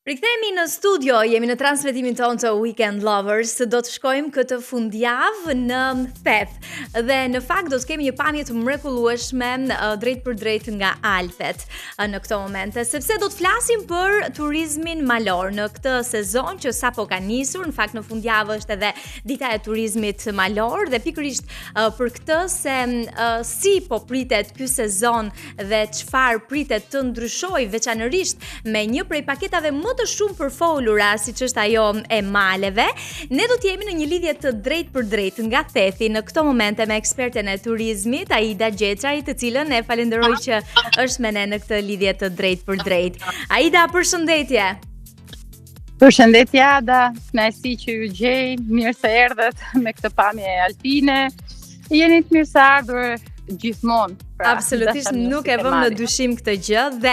Rikthehemi në studio, jemi në transmetimin tonë të Weekend Lovers, do të shkojmë këtë fundjavë në Theth. Dhe në fakt do të kemi një pamje të mrekullueshme drejt për drejt nga Alpet në këto momente, sepse do të flasim për turizmin malor në këtë sezon që sapo ka nisur. Në fakt në fundjavë është edhe dita e turizmit malor dhe pikërisht për këtë se si po pritet ky sezon dhe çfarë pritet të ndryshojë veçanërisht me një prej paketave më të shumë përfolura siç është ajo e maleve, ne do të jemi në një lidhje të drejtë për drejtë nga Thethi në këto momente me eksperten e turizmit Aida Gjeçaj, të cilën e falenderoj që është me ne në këtë lidhje të drejtë për drejtë. Aida, përshëndetje. Përshëndetje Ada, kënaqësi që ju gjej, mirë se erdhët me këtë pamje alpine. Jeni të mirë se ardhur gjithmonë. Absolutisht nuk e vëm në dyshim këtë gjë dhe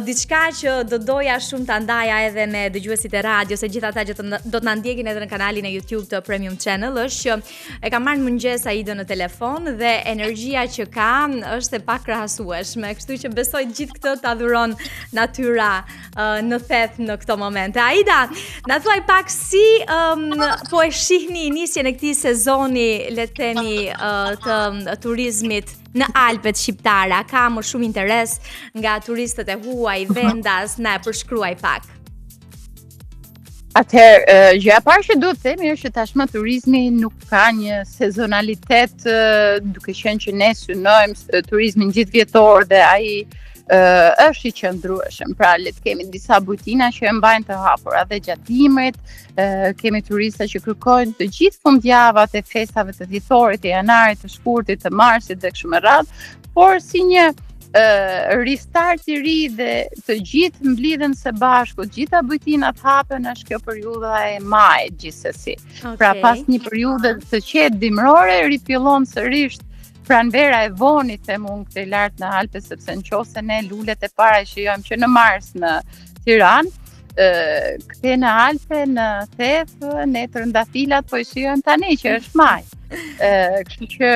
diçka që do doja shumë ta ndaja edhe me dëgjuesit e radio, se gjithë ata që do të na ndjekin edhe në kanalin e YouTube të Premium Channel, është që e kam marrë mëngjes Aida në telefon dhe energjia që ka është e pakrahasueshme, kështu që besoj gjithë këtë ta dhuron natyra në Theth në këto momente. Aida, na thuaj pak si po e shihni nisjen e këtij sezoni, le të themi, të turizmit në Alpet shqiptare, ka më shumë interes nga turistët e huaj, vendas, na e përshkruaj pak. Atëherë, gjëja e parë që duhet të themi është që tashmë turizmi nuk ka një sezonalitet, duke qenë që ne synojmë turizmin gjithvjetor dhe ai është i qëndrueshëm. Pra le të kemi disa bujtina që e mbajnë të hapura dhe gjatë dimrit, kemi turista që kërkojnë të gjithë fundjavat e festave të dhjetorit, të janarit, të shkurtit, të marsit dhe kështu me radhë, por si një restart i ri dhe të gjithë mblidhen së bashku, gjitha bujtinat hapen, është kjo periudha e majit gjithsesi. Okay. Pra pas një periudhe të qetë dimrore, rifillon sërish pranvera e vonit them unë këtë lart në Alpe, sepse nëse ne lulet e para e shijojmë që në mars në Tiranë, këte në Alpe, në Theth, ne të rëndafilat po i shijojmë tani që është maj. Kështu që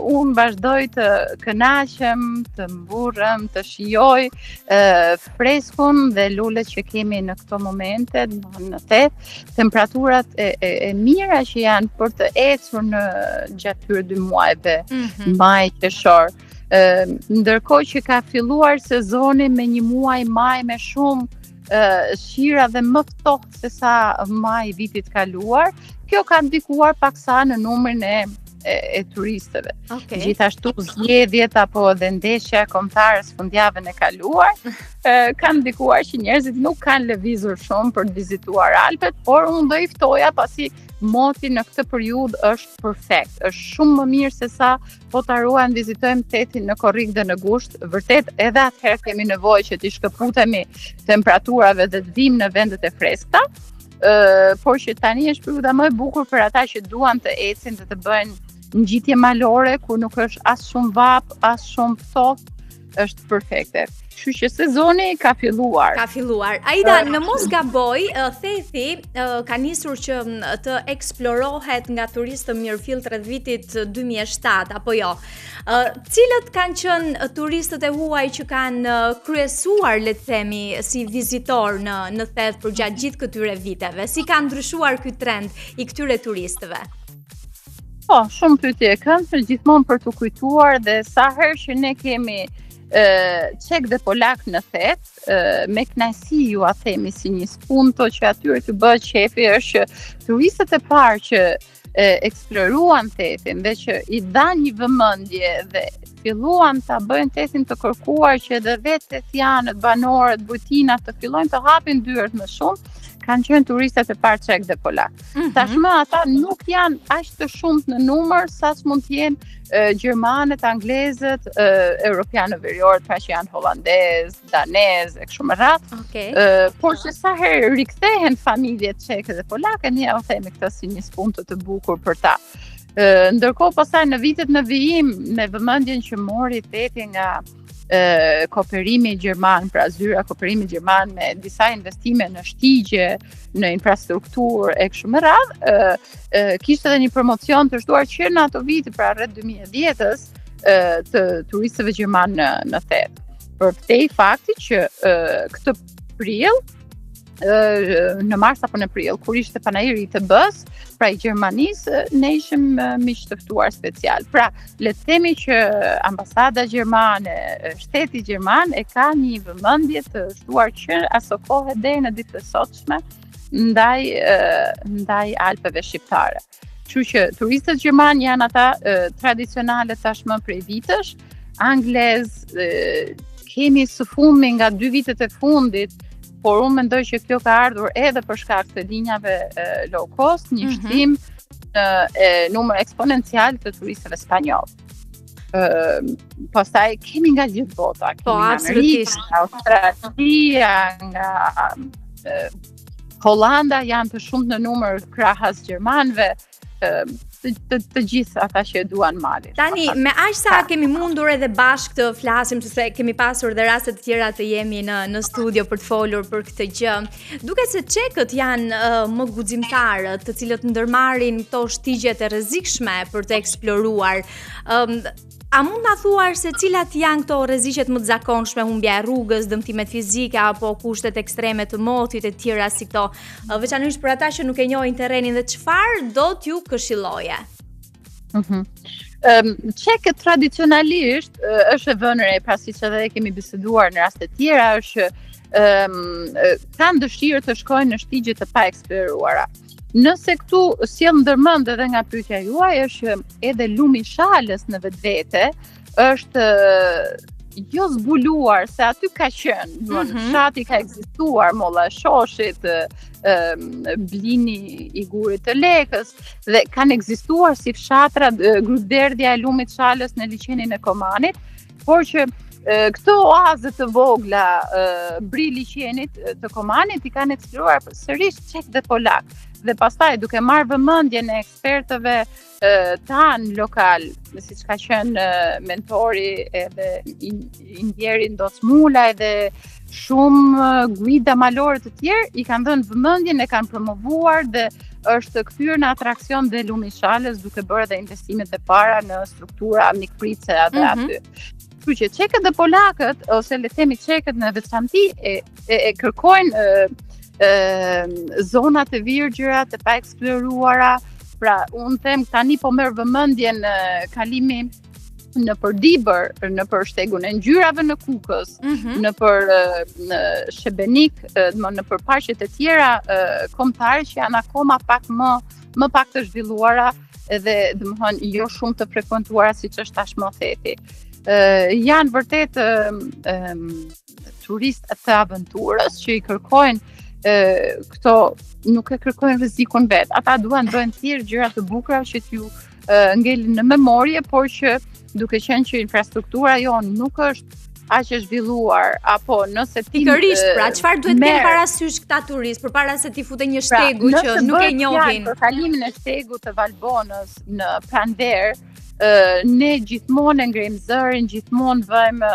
unë vazhdoj të kënaqem, të mburrem, të shijoj freskun dhe lulet që kemi në këto momente në Theth, temperaturat e mira që janë për të ecur në gjatë këtyre 2 muajve, maj, qershor. Ndërkohë që ka filluar sezoni me një muaj maj me shumë shira dhe më ftohtë se sa maj vitit kaluar, kjo ka ndikuar paksa në numrin e turistëve. Okay. Gjithashtu zgjedhjet apo edhe ndeshja kombëtare fundjavën e kaluar kanë ndikuar që njerëzit nuk kanë lëvizur shumë për të vizituar Alpet, por unë do i ftoja pasi moti në këtë periudhë është perfekt. Është shumë më mirë se sa po ta ruajmë vizitojmë Thethin në korrik dhe në gusht. Vërtet edhe atëherë kemi nevojë që të shkëputemi temperaturave dhe të vimë në vendet e freskëta. Por që tani është periudha më e bukur për ata që duan të ecin dhe të bëjnë ngjitje malore ku nuk është as shumë vap, as shumë ftohtë, është perfekte. Kështu që sezoni ka filluar. Ka filluar. Aida, në mos gaboj, Thethi ka nisur që të eksplorohet nga turistë të mirëfill rreth vitit 2007 apo jo. Cilët kanë qenë turistët e huaj që kanë kryesuar, le të themi, si vizitor në Theth për gjatë gjithë këtyre viteve? Si ka ndryshuar ky trend i këtyre turistëve? Po, shumë pyetje kanë, gjithmonë për të kujtuar dhe sa herë që ne kemi çek dhe polak në Theth, me kënaqësi ju a themi si një spunto që atyre të bëhet qefi, është që turistët e parë që eksploruan Thethin dhe që i dhanë një vëmendje dhe filluan ta bëjnë Thethin të kërkuar që edhe vetë thethianët, banorët, bujtinat të fillojnë të hapin dyert më shumë, kanë qenë turistat e parë çek dhe polak. Tashmë ata nuk janë aq të shumtë në numër sa mund të jenë gjermanët, anglezët, europianë veriorët, pra që janë holandez, danez, e kështu me radhë. Okay. Por që sa herë rikthehen familjet çeke dhe polake, ne ja u themi këtë si një spunto të bukur për ta. Ndërkohë pastaj në vitet në vijim, me vëmendjen që mori Thethi nga kooperimi gjerman, pra zyra kooperimi gjerman me disa investime në shtigje, në infrastrukturë e kështu me radhë, kishte edhe një promocion të shtuar që në ato vite, pra rreth 2010-s, të turistëve gjerman në Theth. Për te i fakti që këtë prill në mars apo në prill, kur ishte panajiri i TB-s, pra i Gjermanisë, ne ishim miq të ftuar special. Pra, le të themi që ambasada gjermane, shteti gjerman e ka një vëmendje të shtuar që aso kohë deri në ditët e sotshme ndaj Alpeve shqiptare. Kështu që turistët gjerman janë ata tradicionale tashmë prej vitesh, anglez, kemi së fundmi nga 2 vitet e fundit, por unë mendoj që kjo ka ardhur edhe për shkak të linjave low cost, një shtim në numër eksponencial të turistëve spanjoll. Pastaj kemi nga gjithë bota, kemi nga Amerika, nga Australia, nga Holanda, janë të shumë në numër krahas gjermanëve, të gjithë ata që duan malin. Tani, me aq sa kemi mundur edhe bashkë të flasim, sepse kemi pasur dhe raste të tjera të jemi në studio për të folur për këtë gjë. Duket se çekët janë më guximtarë, të cilët ndërmarrin këto shtigjet e rrezikshme për të eksploruar. A mund ta thuar se cilat janë këto rreziqet më të zakonshme, humbja e rrugës, dëmtimet fizike apo kushtet ekstreme të motit e tjera si këto, veçanërisht për ata që nuk e njohin terrenin, dhe çfarë do t'ju këshilloje? Çekët tradicionalisht është e vënë re, pra siç edhe kemi biseduar në raste tjera, është kanë dëshirë të shkojnë në shtigje të pa eksploruara. Nëse këtu sjell ndërmend edhe nga pyetja juaj, është edhe lumi Shalës në vetvete është jo zbuluar, se aty ka qenë, fshati ka ekzistuar, molla e Shoshit, blini i gurit të Lekës, dhe kanë ekzistuar si fshatra grupderdhja e lumit Shalës në liçenin e Komanit, por që këto oazë të vogla bri liçenit të Komanit i kanë eksploruar sërish çek dhe polak. Dhe pastaj duke marrë vëmendjen e ekspertëve tanë lokal, siç ka qenë mentori edhe Indjeri Ndosmulaj dhe shumë guida malore të tjerë, i kanë dhënë vëmendjen, e kanë promovuar dhe është kthyer në atraksion dhe lumi Shalës, duke bërë edhe investimet e para në struktura mikpritse edhe aty. Kështu që çekët dhe polakët, ose le të themi çekët në veçanti e kërkojnë zonat e virgjëra të pa eksploruara. Pra, unë them tani po merr vëmendjen kalimi në Përdibër, në për shtegun e ngjyrave në Kukës, në për Shebenik, në për parqet e tjera kombëtare që janë akoma pak më pak të zhvilluara edhe domethënë jo shumë të frekuentuara siç është tashmë theti. Janë vërtet turistë të aventurës që i kërkojnë këto, nuk e kërkojnë rrezikun vet. Ata duan bëjnë thjesht gjëra të bukura që t'ju ngelin në memorie, por që duke qenë që infrastruktura jonë nuk është aq e zhvilluar, apo nëse ti pikërisht, pra çfarë duhet të kenë parasysh këta turistë përpara se ti futen një shtegu që nuk e njohin. Për kalimin e shtegut të Valbonës në pranverë, ne gjithmonë ngrejmë zërin, gjithmonë vëjmë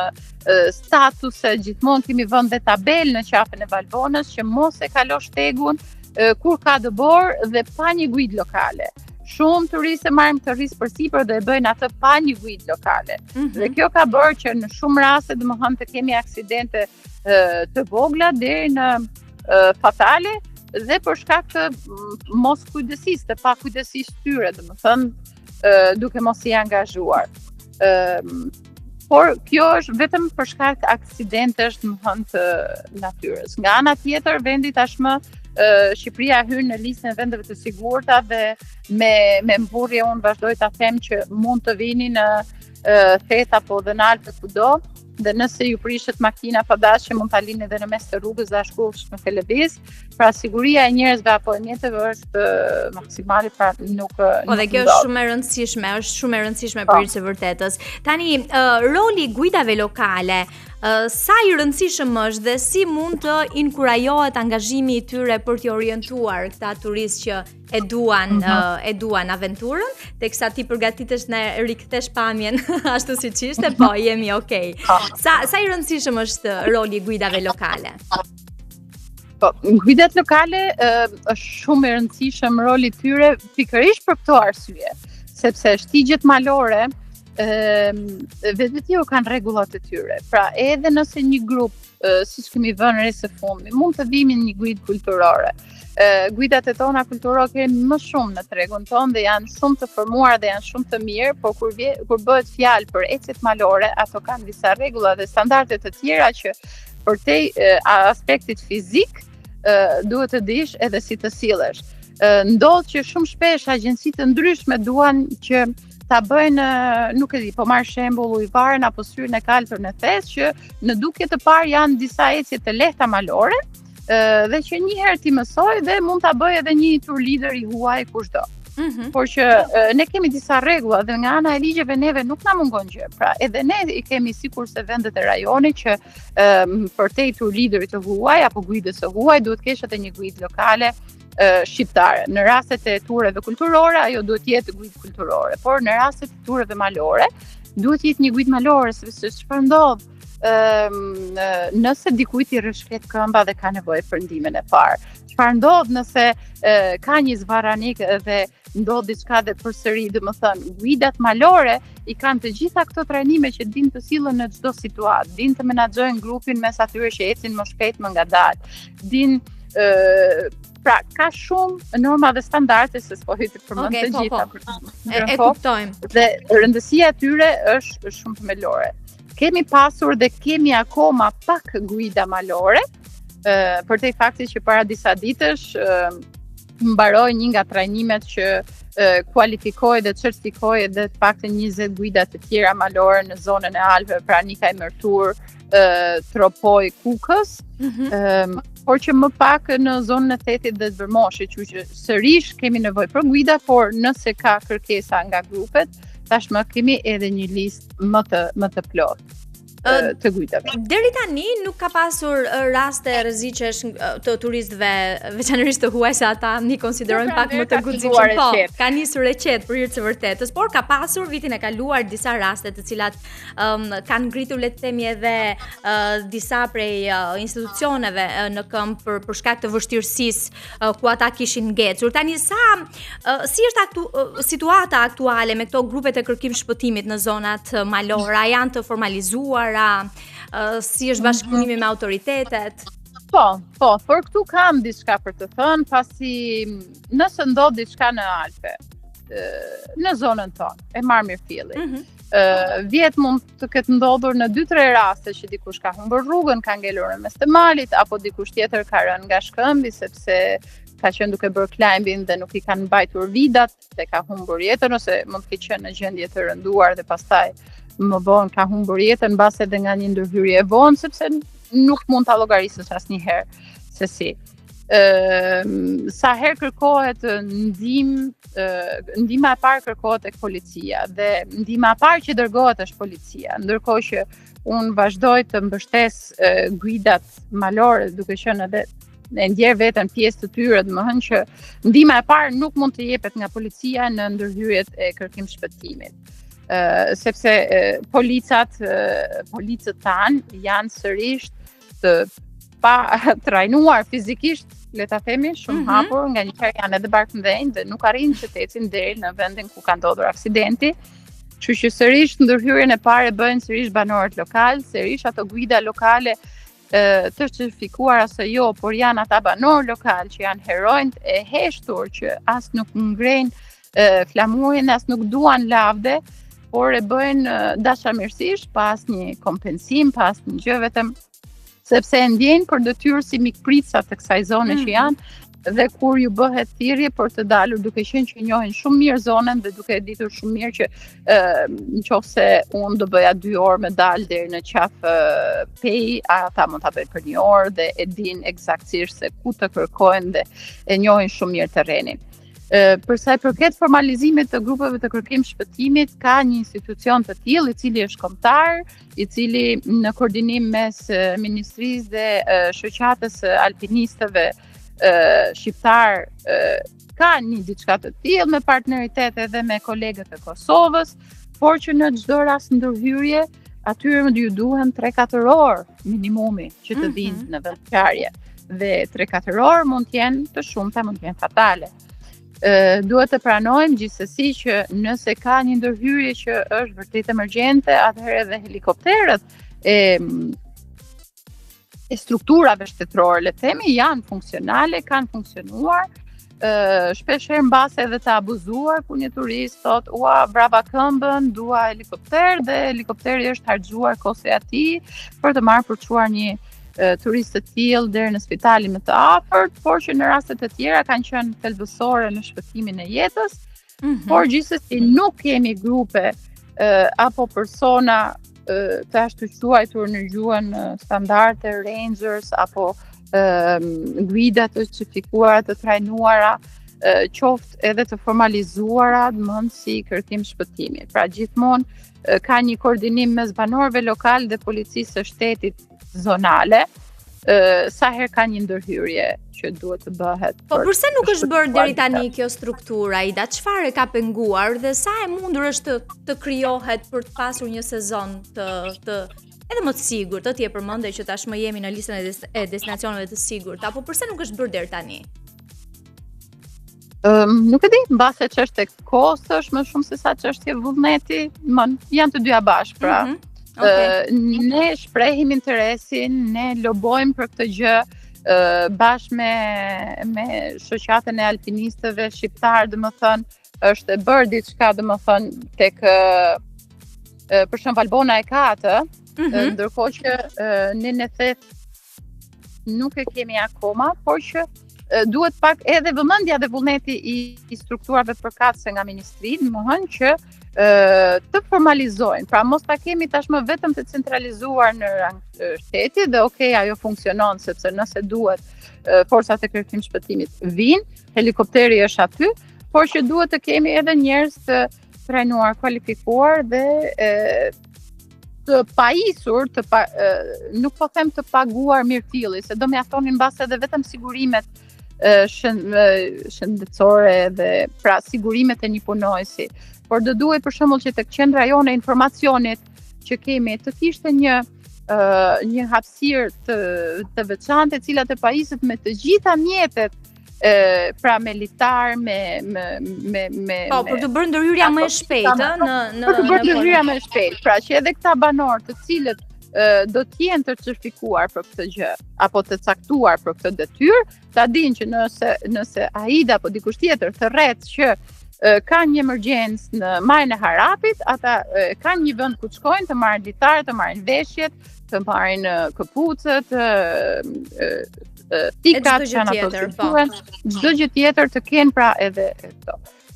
statuse, gjithmonë kemi vënë dhe tabel në qafën e Valbonës që mos e kalo shtegun kur ka dëbor dhe pa një guidë lokale. Shumë turistë marrin këtë risk përsipër dhe e bëjnë atë pa një guidë lokale. Dhe kjo ka bërë që në shumë raste domethënë të kemi aksidente të vogla deri në fatale dhe për shkak të mos kujdesisë, të pa kujdesisë tyre, domethënë duke mos i angazhuar. Por kjo është vetëm për shkak të aksidentesh domethënë të natyrës. Nga ana tjetër, vendi tashmë Shqipëria hyn në listën e vendeve të sigurta dhe me mburrje unë vazhdoj ta them që mund të vini në Thet apo dhe në Alpe kudo, dhe nëse ju prishet makina pa dashje mund ta lini edhe në mes të rrugës dhe ashkush në Kelebis. Pra siguria e njerëzve apo e mjeteve është maksimale, pra nuk dhe kjo është shumë e rëndësishme, është shumë e rëndësishme për së vërtetës. Tani, roli guidave lokale, sa i rëndësishëm është dhe si mund të inkurajohet angazhimi i tyre për t'i orientuar këta turistë që e duan aventurën, teksa ti përgatitesh në rikthesh pamjen ashtu siç ishte, po jemi okay. Sa i rëndësishëm është roli i guidave lokale? Po, guidat lokale është shumë i rëndësishëm roli i tyre pikërisht për këto arsye, sepse shtigjet malore vetë kanë rregullat e tyre. Pra edhe nëse një grup siç kemi vënë re së fundmi, mund të vimi një guidë kulturore. Guidat e tona kulturore kemi më shumë në tregun tonë dhe janë shumë të formuar dhe janë shumë të mirë, por kur bëhet fjalë për ecjet malore, ato kanë disa rregulla dhe standarde të tjera që përtej aspektit fizik duhet të dish edhe si të sillesh. Ndodh që shumë shpesh agjencitë të ndryshme duan që ta bëjnë, nuk e di, po marr shembull ujvarin apo syrin e kaltër në thes që në dukje të parë janë disa ecje të lehta malore dhe që një herë ti mësoj dhe mund ta bëj edhe një tour leader i huaj kushdo. Por që ne kemi disa rregulla dhe nga ana e ligjeve neve nuk na mungon gjë. Pra edhe ne i kemi sikurse vendet e rajonit që përtej tour leaderit të huaj apo guidës së huaj duhet kesh edhe një guidë lokale shqiptare. Në rastet e tureve kulturore ajo duhet jetë guidë kulturore, por në rastet e tureve malore duhet jetë një guidë malore, sepse çfarë ndodh nëse dikujt i rrëshket këmba dhe ka nevojë për ndihmën e parë. Çfarë ndodh nëse ka një zvarranik dhe ndodh diçka dhe përsëri, domethënë guidat malore i kanë të gjitha këto trajnime që din të sillen në çdo situatë, din të menaxhojnë grupin mes atyre që ecin më shpejt më ngadalë, din pra ka shumë norma dhe standarde se s'po hyj të përmend të gjitha. E kuptojmë. Dhe rëndësia e tyre është shumë themelore. Kemi pasur dhe kemi akoma pak guida malore, përtej faktit që para disa ditësh mbaroi një nga trajnimet që kualifikoi dhe certifikoi edhe të paktën 20 guida të tjera malore në zonën e Alpeve, pra Nikaj Mërtur, Tropoj, Kukës, por që më pak në zonën e Thetit dhe të Vërmoshit, që sërish kemi nevojë për guida, por nëse ka kërkesa nga grupet, tashmë kemi edhe një listë më të plotë të guidave. Deri tani nuk ka pasur raste rreziqesh të turistëve, veçanërisht të huaj, se ata ni konsiderojnë pak më të guximshëm. Po, ka nisur reqet për hir të vërtetës, por ka pasur vitin e kaluar disa raste të cilat kanë ngritur, le të themi, edhe disa prej institucioneve në këmbë për shkak të vështirësisë ku ata kishin ngecur. Tani si është situata aktuale me këto grupet e kërkim shpëtimit në zonat malore? Janë të formalizuar? Si është bashkëpunimi me autoritetet? Po, por këtu kam diçka për të thënë, pasi nëse ndodh diçka në Alpe, në zonën tonë, e marr mirëfilli. Vjet mund të ketë ndodhur në 2-3 raste që dikush ka humbur rrugën, ka ngelur në mes të malit, apo dikush tjetër ka rënë nga shkëmbi sepse ka qenë duke bërë climbing dhe nuk i kanë mbajtur vidat dhe ka humbur jetën, ose mund të ketë qenë në gjendje të rënduar dhe pastaj më vonë ka humbur jetën mbas edhe nga një ndërhyrje e vonë, sepse nuk mund ta llogarisësh asnjëherë se si. Sa herë kërkohet ndihma e parë kërkohet tek policia dhe ndihma e parë që dërgohet është policia, ndërkohë që unë vazhdoj të mbështes guidat malore duke qenë edhe e ndjer veten pjesë të tyre, domethënë që ndihma e parë nuk mund të jepet nga policia në ndërhyrjet e kërkim shpëtimit. Sepse policët tanë janë sërish të pa trajnuar fizikisht, le ta themi, shumë hapur, nga një herë janë edhe barkëndhenj dhe nuk arrin që të ecin deri në vendin ku ka ndodhur aksidenti. Kështu që sërish ndërhyrjen e parë bëjnë sërish banorët lokal, sërish ato guida lokale të certifikuar ose jo, por janë ata banorë lokal që janë heronjt e heshtur që as nuk ngrejnë flamurin, as nuk duan lavde, por e bëjnë dashamirësisht, pas një kompensim, pas një gjë, vetëm sepse e ndjejnë për detyrë si mikpritësa të kësaj zone që janë, dhe kur ju bëhet thirrje për të dalur, duke qenë që njohin shumë mirë zonën dhe duke ditur shumë mirë që nëse unë do bëja 2 orë me dalë deri në qafë pej, ata mund ta bëjnë për 1 orë dhe e dinë eksaktësisht se ku të kërkojnë dhe e njohin shumë mirë terrenin. Për sa i përket formalizimit të grupeve të kërkim shpëtimit, ka një institucion të tillë i cili është kombëtar, i cili në koordinim mes Ministrisë dhe shoqatës alpinistëve shqiptar ka një diçka të tillë me partneritet edhe me kolegët e Kosovës, por që në çdo rast ndërhyrje atyre ju duhen 3-4 orë minimumi që të vinë në vendngjarje dhe 3-4 orë mund të jenë të shumta, mund të jenë fatale. Duhet të pranojmë gjithsesi që nëse ka një ndërhyrje që është vërtet emergjente, atëherë edhe helikopterët e strukturave shtetërore, le themi, janë funksionale, kanë funksionuar. Shpeshherë mbase edhe të abuzuar, ku një turist thot, ua, brava këmbën, dua helikopter, dhe helikopteri është harxhuar kosti i atij për të marrë për të çuar një turist të tillë deri në spitalin më të afërt, por që në rastet e tjera kanë qenë thelbësore në shpëtimin e jetës. Por gjithsesi nuk kemi grupe apo persona të ashtu quajtur në gjuhën standarde, rangers apo guida të certifikuara, të trajnuara, qoftë edhe të formalizuara, domthonjë si kërkim shpëtimi. Pra gjithmonë ka një koordinim mes banorëve lokal dhe policisë së shtetit zonale, sa herë ka një ndërhyrje që duhet të bëhet. Po përse nuk është bërë deri tani kjo struktura, Ida? Çfarë ka penguar dhe sa e mundur është të krijohet për të pasur një sezon të edhe më të sigurt, ti e përmende që tashmë jemi në listën e destinacioneve të sigurta, apo përse nuk është bërë deri tani? Nuk e di, mbase çështje kohës është më shumë se sa çështje vullneti, janë të dyja bashkë, pra. Ne shprehim interesin, ne lobojmë për këtë gjë bashkë me shoqatën e alpinistëve shqiptar, domethënë është e bërë diçka, domethënë tek për shembull Valbona e ka atë, ndërkohë që në Theth nuk e kemi akoma, por që duhet pak edhe vëmendja dhe vullneti i strukturave përkatëse nga ministri, domethënë që të formalizojnë. Pra mos ta kemi tashmë vetëm të centralizuar në rang shteti dhe ajo funksionon sepse nëse duhet forcat e kërkim shpëtimit vinë, helikopteri është aty, por që duhet të kemi edhe njerëz të trajnuar, kualifikuar dhe të pajisur, nuk po them të paguar mirëfilli, se do mjaftonin mbas edhe vetëm sigurimet shëndetësore dhe pra sigurimet e një punojësi. Por do duhet për shembull që tek qendra jone e informacionit që kemi të kishte një hapësirë të veçantë, e cilat e pajiset me të gjitha mjetet, pra me litar, Po, për të bërë ndërhyrja më e shpejtë për të bërë ndërhyrja më e shpejtë, pra që edhe këta banorë të cilët do të jenë të certifikuar për këtë gjë apo të caktuar për këtë detyrë, ta dinë që nëse Aida apo dikush tjetër thërret që ka një emergjencë në Majën e Harapit, ata kanë një vend ku të shkojnë, të marrin litar, të marrin veshjet, të marrin këpucët, tikat, çdo gjë tjetër të kenë pra edhe këto.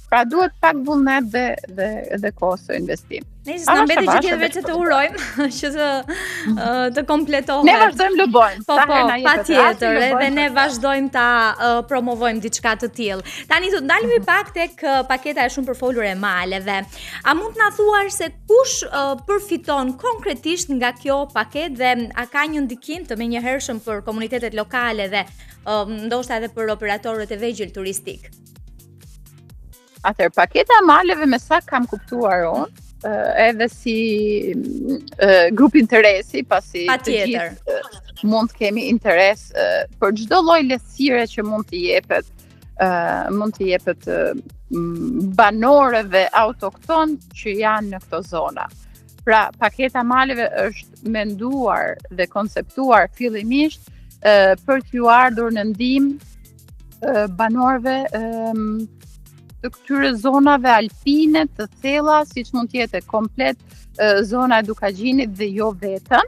Pra duhet pak vullnet dhe kohë së investim. Ne s'na mbeti që tjetër veç të urojmë që të kompletohet. Ne vazhdojmë lobojmë. Po, patjetër, edhe ne vazhdojmë ta promovojmë diçka të tillë. Tani do të ndalemi pak tek paketa e shumë përfolur e maleve. A mund të na thuash se kush përfiton konkretisht nga kjo paketë dhe a ka një ndikim të menjëhershëm për komunitetet lokale dhe ndoshta edhe për operatorët e vegjël turistik? Atëherë, paketa e maleve me sa kam kuptuar unë, edhe si grup interesi, pasi të gjithë mund të kemi interes për çdo lloj lehtësire që mund të jepet banorëve autokton që janë në këto zona. Pra, paketa maleve është menduar dhe konceptuar fillimisht për t'ju ardhur në ndihmë banorëve të këtyre zonave alpine të thella, siç mund të jetë komplet zona e Dukagjinit dhe jo vetëm,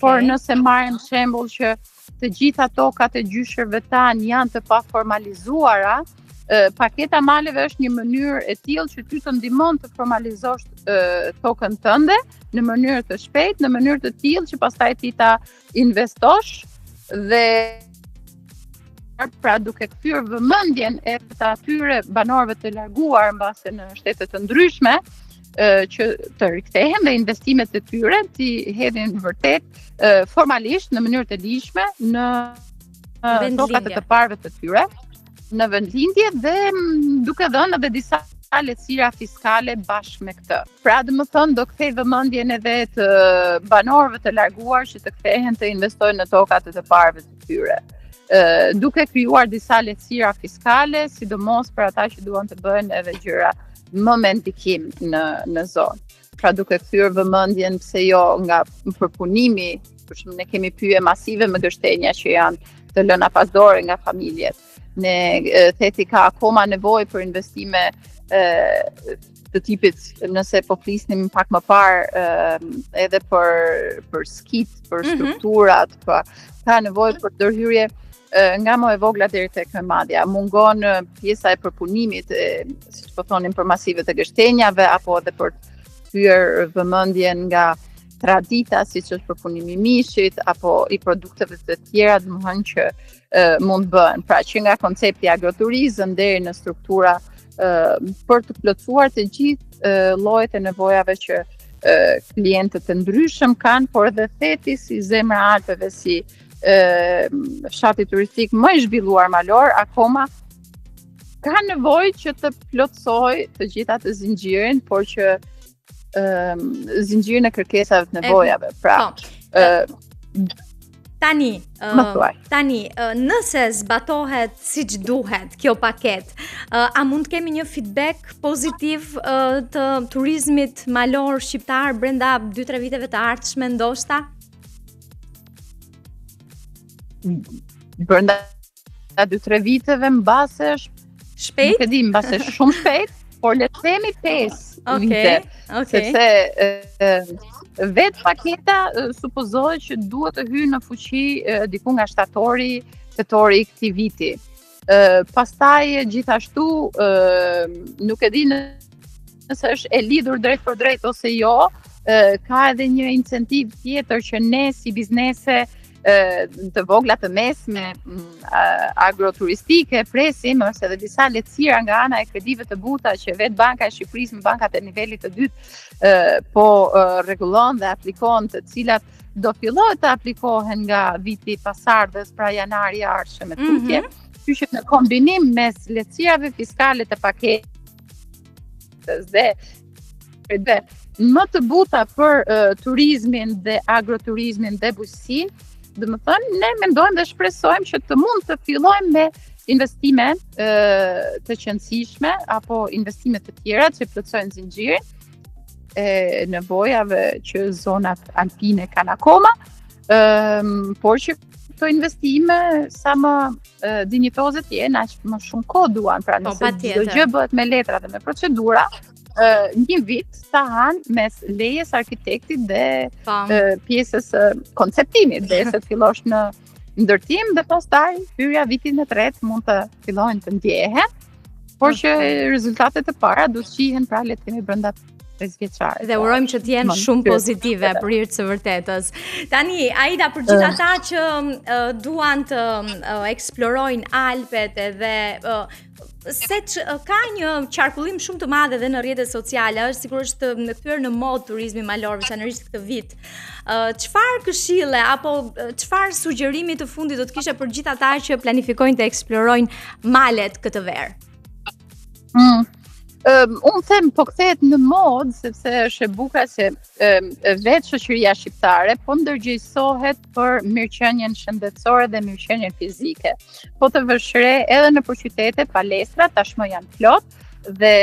por nëse marrim shembull që të gjitha tokat e gjyshërve tan janë të paformalizuara, paketa maleve është një mënyrë e tillë që ty të ndihmon të formalizosh tokën tënde në mënyrë të shpejtë, në mënyrë të tillë që pastaj ti ta investosh dhe pra duke kthyer vëmendjen e të atyre banorëve të larguar mbase në shtete të ndryshme që të rikthehen dhe investimet e tyre ti hedhin vërtet formalisht në mënyrë të ligjshme në tokat e të parëve të tyre në vendlindje dhe duke dhënë edhe disa lehtësira fiskale bashkë me këtë. Pra domethënë do kthej vëmendjen edhe të banorëve të larguar që të kthehen të investojnë në tokat e të parëve të tyre. Duke krijuar disa lehtësira fiskale, sidomos për ata që duan të bëjnë edhe gjëra më me ndikim në zonë. Pra duke kthyer vëmendjen pse jo nga përpunimi për shembull ne kemi pyje masive me gështenja që janë të lëna pasdore nga familjet. Ne theti ka akoma nevojë për investime të tipit, nëse po flisnim pak më parë edhe për skit, për strukturat, ka nevojë për ndërhyrje nga më e vogla deri tek më madja. Mungon pjesa e përpunimit, siç po thonim, për masivet e gështenjave apo edhe për të thyer vëmendjen nga tradita, siç është përpunimi i mishit apo i produkteve të tjera, domethënë që mund bëhen. Pra që nga koncepti agroturizëm deri në struktura për të plotësuar të gjithë llojet e nevojave që klientët të ndryshëm kanë, por edhe theti si zemra e Alpeve, si fshati turistik më i zhvilluar malor, akoma ka nevojë që të plotësojë të gjitha të zinxhirin, por që zinxhirin e kërkesave të nevojave. Pra, Tani, nëse zbatohet siç duhet kjo paket, a mund të kemi një feedback pozitiv të turizmit malor shqiptar brenda 2-3 viteve të ardhshme ndoshta? Brenda 2-3 viteve mbase shpejt? Nuk e di, mbase shumë shpejt, por le të themi 5 vite. Sepse vetë paketa supozohet që duhet të hyjë në fuqi diku nga shtatori, tetori i këtij viti. Pastaj gjithashtu nuk e di nëse është e lidhur drejt për drejt ose jo, ka edhe një incentiv tjetër që ne si biznese të vogla të mesme agroturistike presim, është edhe disa lehtësira nga ana e kredive të buta që vetë Banka e Shqipërisë me bankat e nivelit të dytë po rregullon dhe aplikon, të cilat do fillojnë të aplikohen nga viti pasardhës, pra janari i ardhshëm me tutje. Kështu që në kombinim mes lehtësirave fiskale të paketës dhe më të buta për turizmin dhe agroturizmin dhe bujqësinë, domethënë ne mendojmë dhe shpresojmë që të mund të fillojmë me investime të qëndrueshme apo investime të tjera që plotësojnë zinxhirin e nevojave që zonat alpine kanë akoma, por që këto investime sa më dinjitoze të jenë, aq më shumë kohë duan, pra nëse çdo gjë bëhet me letra dhe me procedura, një vit ta hanë mes lejes arkitektit dhe pjesës konceptimit, dhe se të fillosh në ndërtim dhe pastaj hyrja vitin e tretë mund të fillojnë të ndjehen, por që rezultatet e para do të shihen pra le të themi brenda 5 vjeçare. Dhe urojmë që të jenë shumë pozitive për hir të vërtetës. Tani, Aida, për gjithë ata që duan të eksplorojnë Alpet edhe se ka një qarkullim shumë të madh edhe në rrjetet sociale, është sigurisht në kthyer në mod turizmi malor, veçanërisht këtë vit. Çfarë këshille apo çfarë sugjerimi të fundit do të kishe për gjithë ata që planifikojnë të eksplorojnë malet këtë verë? Unë them po kthehet në mod, sepse është e bukur se vetë shoqëria shqiptare po ndërgjegjësohet për mirëqenien shëndetësore dhe mirëqenien fizike. Po të vëshre edhe në qytete, palestra tashmë janë plot dhe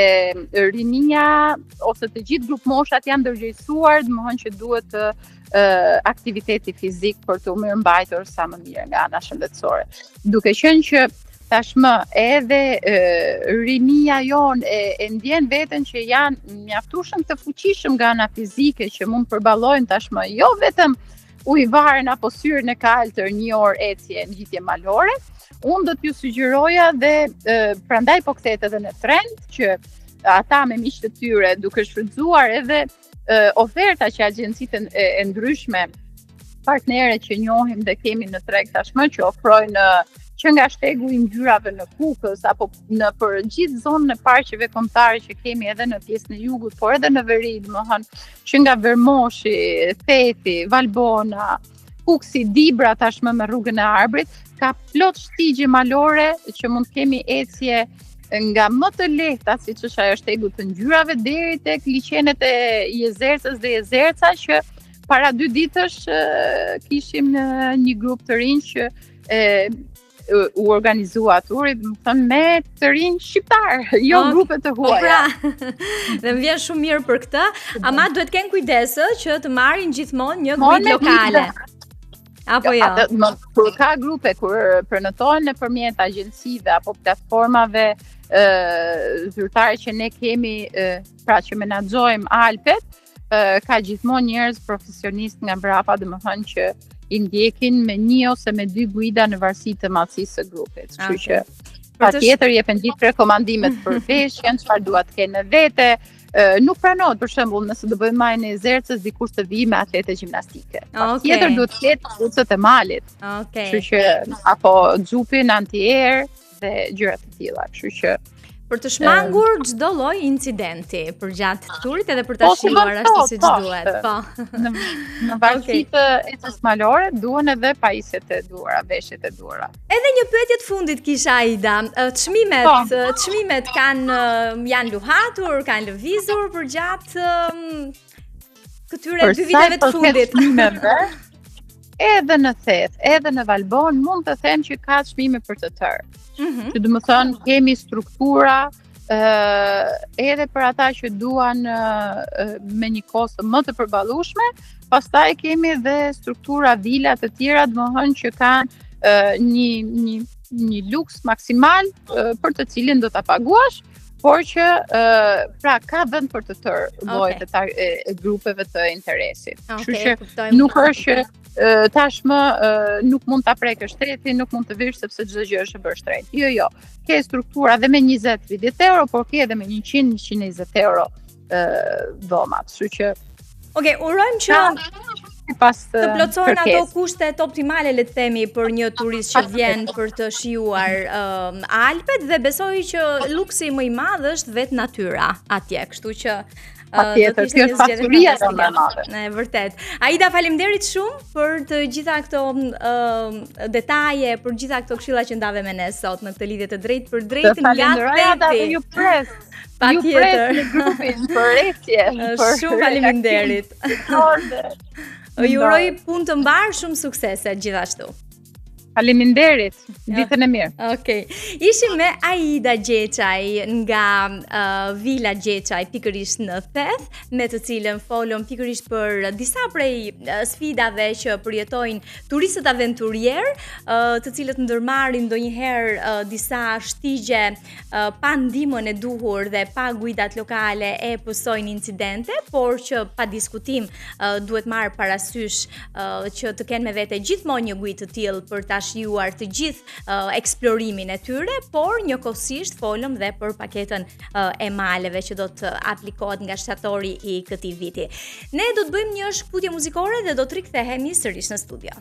rinia ose të gjithë grup moshat janë ndërgjegjësuar, domethënë që duhet aktiviteti fizik për të mirëmbajtur sa më mirë nga ana shëndetësore. Duke qenë që tashmë edhe rinia jonë e ndjen veten që janë mjaftueshëm të fuqishëm nga ana fizike që mund përballojnë tashmë jo vetëm ujëvarën apo syrin e kaltër 1 orë ecje ngjitje malore. Unë do t'ju sugjeroja dhe prandaj po kthehet edhe në trend që ata me miq të tyre duke shfrytzuar edhe oferta që agjencitë e ndryshme partnere që njohim dhe kemi në treg tashmë që ofrojnë që nga shtegu i ngjyrave në Kukës apo në për gjithë zonën e parqeve kombëtare që kemi edhe në pjesën e jugut, por edhe në veri, domethënë që nga Vermoshi, Theti, Valbona, Kuksi, Dibra tashmë me rrugën e Arbrit, ka plot shtigje malore që mund të kemi ecje nga më të lehta, siç është ajo shtegu të ngjyrave deri tek liçenet e Jezercës dhe Jezerca që para 2 ditësh kishim në një grup të rinj që u organizua turi, thënë me të rinj shqiptar, jo grupe të huaja. Dhe më vjen shumë mirë për këtë, ama duhet kenë kujdes që të marrin gjithmonë një guid lokale. Apo jo? Kur ka grupe kur prenotojnë nëpërmjet agjensive apo platformave zyrtare që ne kemi, pra që menaxhojmë Alpet, ka gjithmonë njerëz profesionistë nga brapa, domethënë që i ndjekin me 1 ose me 2 guida në varësi të madhësisë së grupit. Kështu që patjetër jepen gjithë rekomandimet për veshjen, çfarë duhet të kenë në vete. Nuk pranohet për shembull nëse do bëjmë majën e exercës dikush të vijë me atlete gjimnastike. Patjetër duhet të ketë kputucët e malit. Kështu që apo xhupin anti-air dhe gjëra të tilla. Kështu që për të shmangur çdo lloj incidenti përgjatë turit edhe për ta shijuar ashtu siç duhet. Po. Në varësi të ecës malore duhen edhe pajisjet e duara, veshjet e duara. Edhe një pyetje të fundit kisha Aida. Çmimet janë luhatur, kanë lëvizur përgjatë këtyre 2 viteve të fundit. Edhe në Theth, edhe në Valbon mund të them që ka çmime për të tërë. Që do të thënë kemi struktura edhe për ata që duan me një kostë më të përballueshme, pastaj kemi edhe struktura vila të tjera, domethënë që kanë një luks maksimal për të cilin do ta paguash, por që pra ka vend për të tërë llojet e grupeve të interesit. Kështu që nuk është tashmë nuk mund ta prekësh shtretin, nuk mund të vish sepse çdo gjë është e bërë shtret. Jo. Ke struktura dhe me 20-30 euro, por ke edhe me 100-120 euro dhomat. Kështu që urojmë që të plotësohen ato kushtet optimale, le të themi, për një turist që vjen për të shijuar Alpet, dhe besoj që luksi më i madh është vetë natyra atje, kështu që patjetër, kjo është pasuria e madhe. Vërtet. Aida, faleminderit shumë për të gjitha këto detaje, për gjitha këto këshilla që ndave me ne sot në këtë lidhje të drejtë për drejtë nga Thethi. Ju pres. Patjetër. Ju pres në grupin për ecje. Shumë faleminderit. Ju uroj punë të mbar, shumë suksese gjithashtu. Faleminderit, ditën e mirë. Ishim me Aida Gjeçaj nga Vila Gjeçaj pikërisht në Theth, me të cilën folëm pikërisht për disa prej sfidave që përjetojnë turistët aventurier, të cilët ndërmarrin ndonjëherë disa shtigje pa ndihmën e duhur dhe pa guidat lokale e pësojnë incidente, por që pa diskutim duhet marrë parasysh që të kenë me vete gjithmonë një guid të tillë për ta shijuar të gjithë eksplorimin e tyre, por njëkohësisht folëm dhe për paketën e maleve që do të aplikohet nga shtatori i këtij viti. Ne do të bëjmë një shkputje muzikore dhe do të rikthehemi sërish në studio.